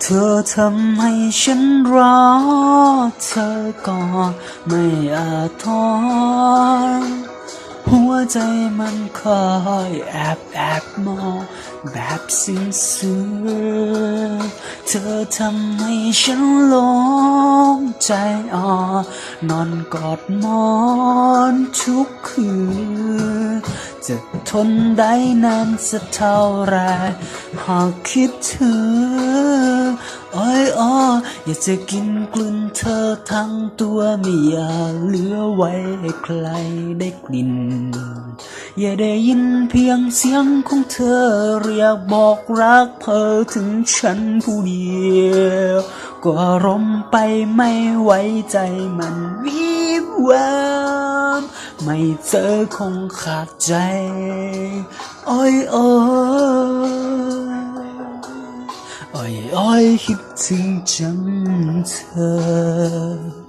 เธอทำให้ฉันรอเธอก็ไม่อาจทนหัวใจมันคอยแอบมองแบบซึ้งเธอทำให้ฉันหลงใจนอนกอดหมอนทุกคืนจะทนได้นานสักเท่าไรหากคิดถึงอยากจะกินกลืนเธอทั้งตัวไม่อยากเหลือไว้ให้ใครได้กลิ่นอย่าได้ยินเพียงเสียงของเธอเรียกบอกรักเธอถึงฉันผู้เดียวก็รมไปไม่ไว้ใจมันวิบวับไม่เจอคงขาดใจอ้อยคิดถึงจังเธอ